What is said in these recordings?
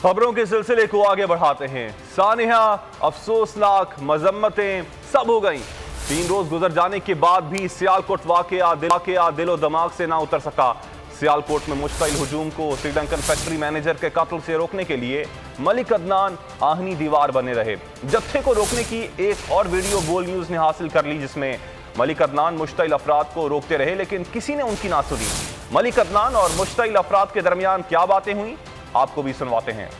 खबरों के सिलसिले को आगे बढ़ाते हैं। सानिया, अफसोसनाक मजम्मतें सब हो गई। 3 रोज गुजर जाने के बाद भी सियालकोट वाकया दिलो दिमाग से ना उतर सका। सियालकोट में मुश्तइल हुजूम को श्रीलंकन फैक्ट्री मैनेजर के कत्ल से रोकने के लिए मलिक अदनान आहनी दीवार बने रहे। जत्थे को रोकने की एक और वीडियो बोल न्यूज ने हासिल कर ली, जिसमें मलिक अदनान मुश्तइल अफराद को रोकते रहे, लेकिन किसी ने उनकी ना सुनी। मलिक अदनान और मुश्तइल अफराद के दरमियान क्या बातें हुई, आपको भी सुनवाते हैं।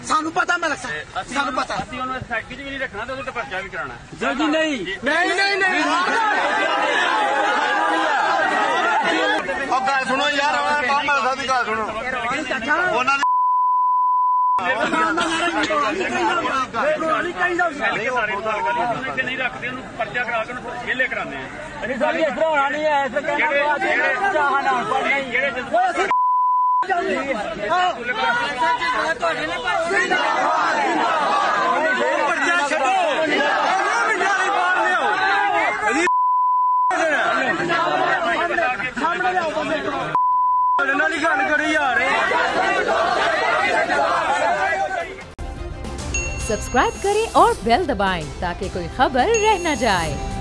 सानू पता मैं सानू पता फैक्ट्री भी नहीं रखना तो पर्चा भी कराना जी नहीं सुनो यार सुनो नहीं रखते पर्चा करा के खेले कराने सब्सक्राइब करें और बेल दबाएं ताकि कोई खबर रह न जाए।